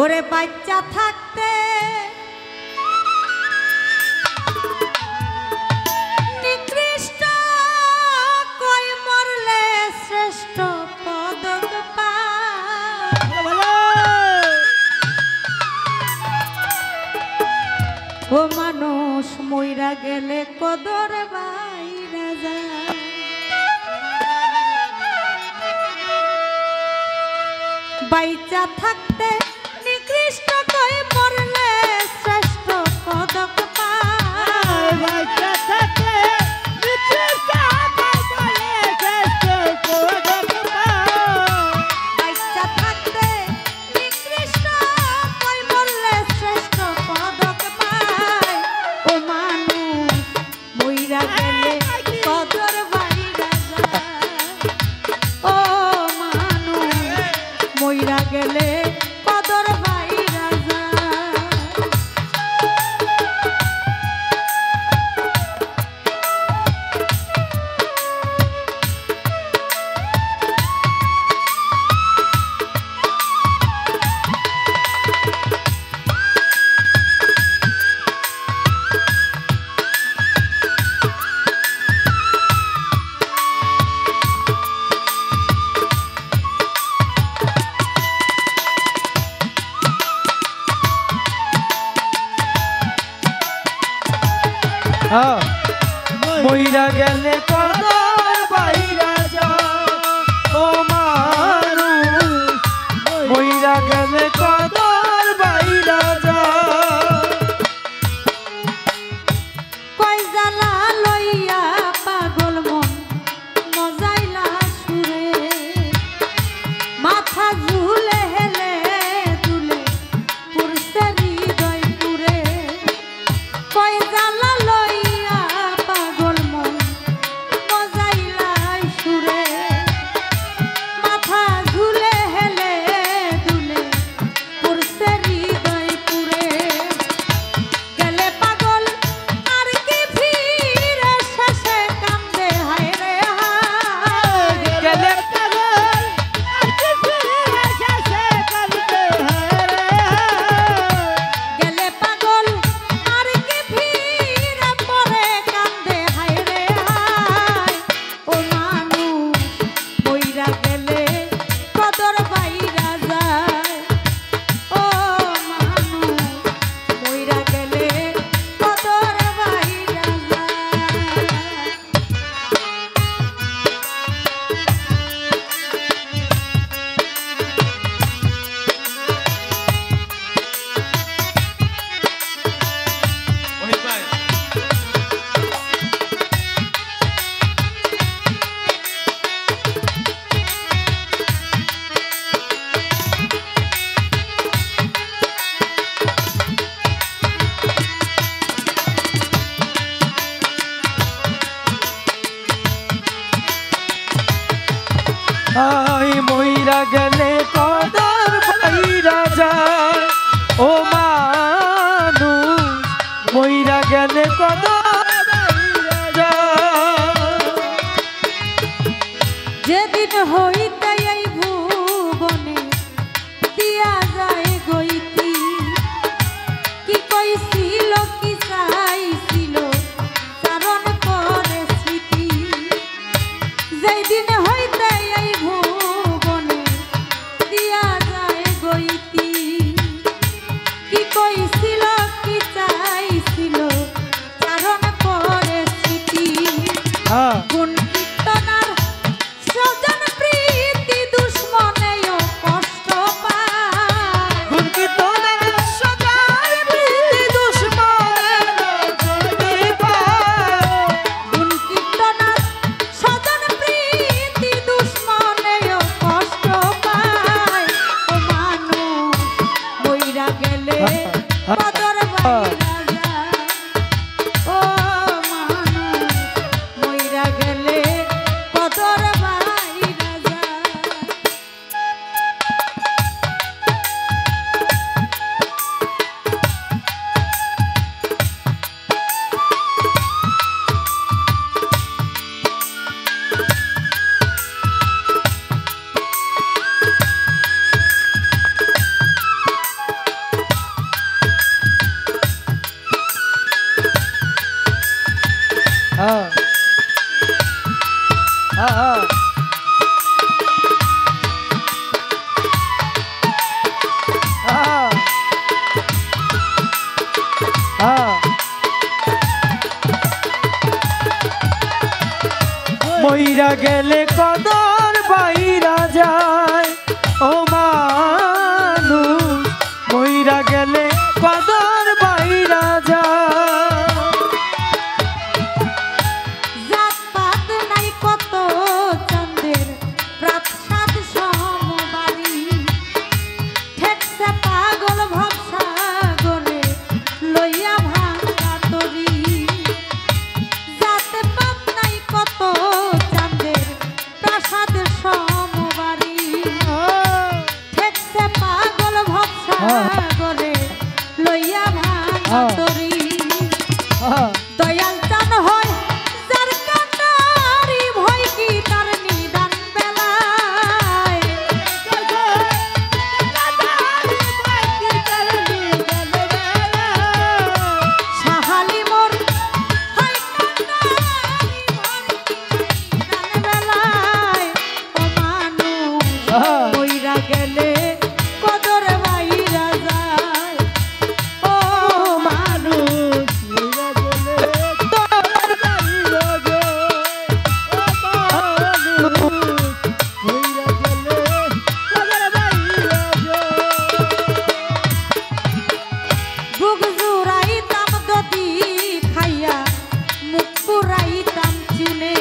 ওরে বাচ্চা থাকতে নিকৃষ্ট কই মরলে শ্রেষ্ঠ পদক পায়। ও মানুষ মইরা গেলে কদর বাইরা যায়। বাইচা থাকতে নিকৃষ্ট কই মরলে শ্রেষ্ঠ পদক পায়। বাইচা থাকতে নিকৃষ্ট কই মরলে শ্রেষ্ঠ পদক পায়। বাইচা থাকতে নিকৃষ্ট কই মরলে শ্রেষ্ঠ পদক পায়। ও মানুষ মইরা গেলে কদর বাইরা যায়। ও মানুষ মইরা গেলে কদর বাইরা যায়। মইরা গেলে কদর বাইরা যায়। ও মানুষ মইরা গেলে কদর বাইরা যায়। কই জ্বালা লইয়া পাগল মন মজাইলা সুরে। মাথা ঝুলে হেলে দুলে পুরছে হৃদয় পুরে। কই জ্বালা লইয়া পাগল মন মজাইলা সুরে। মাথা ঝুলে হেলে দুলে পুরছে হৃদয় পুরে। গেলে পাগল আর কি ফিরে শেষে কান্দে হায় রে হায়। গেলে পাগল আর কি ফিরে শেষে কান্দে হায় রে হায়। গেলে পাগল আর কি ফিরে পরে কান্দে হায় রে হায়। ও মানুষ মইরা গেলে কদর বাইরা যায়। ও মানুষ মইরা গেলে কদর বাইরা যায়। আই মইরা গেলে কদর বাইরা যায়। ও মানুষ মইরা গেলে কদর বাইরা যায়। যেদিন হইতে এই ভুবনে দিয়া যায় গইতি। কি কইছিল কি চাইছিল চারণ করে স্মৃতি। যেদিন হইতে এই ভুবনে দিয়া যায় গইতি। কি কইছিল কি চাইছিল চারণ করে স্মৃতি। গুণ কীর্তনার স্বজন প্রীতি দুশ্মনেও কষ্ট পায়। গুণ কীর্তনের স্বজন প্রীতি দুশ্মনেও কষ্ট পায়। গুণ কীর্তনার স্বজন প্রীতি দুশ্মনেও কষ্ট পায়। ও মানুষ মইরা গেলে কদর বাইরা যায়। ও মানুষ মইরা গেলে মইরা গেলে কদর বাইরা যায় ও মানুষ মইরা গেলে কদর বাইরা যায় জাত পাত নাই কত চাঁদের রাত সাত সমবাড়ি ঠেকছে পাগল ভবসাগরে লইয়া ভাঙা তরি জাত পাত নাই কত চাঁদের প্রাসাদ সমবাড়ি ঠেকছে পাগল ভবসাগরে লইয়া ভাঙা তরি দয়াল চান হয় যার কান্নারি ভয় কি তার নিদান বেলায় সাহালি মোর হয় কান্নারি ভয় কি নিদান বেলায় ও মানুষ মইরা গেলে কদর বাইরা যায় ও মানুষ বুক জুড়াইতাম দদি খাইয়া মুখ পুরাইতাম চুনে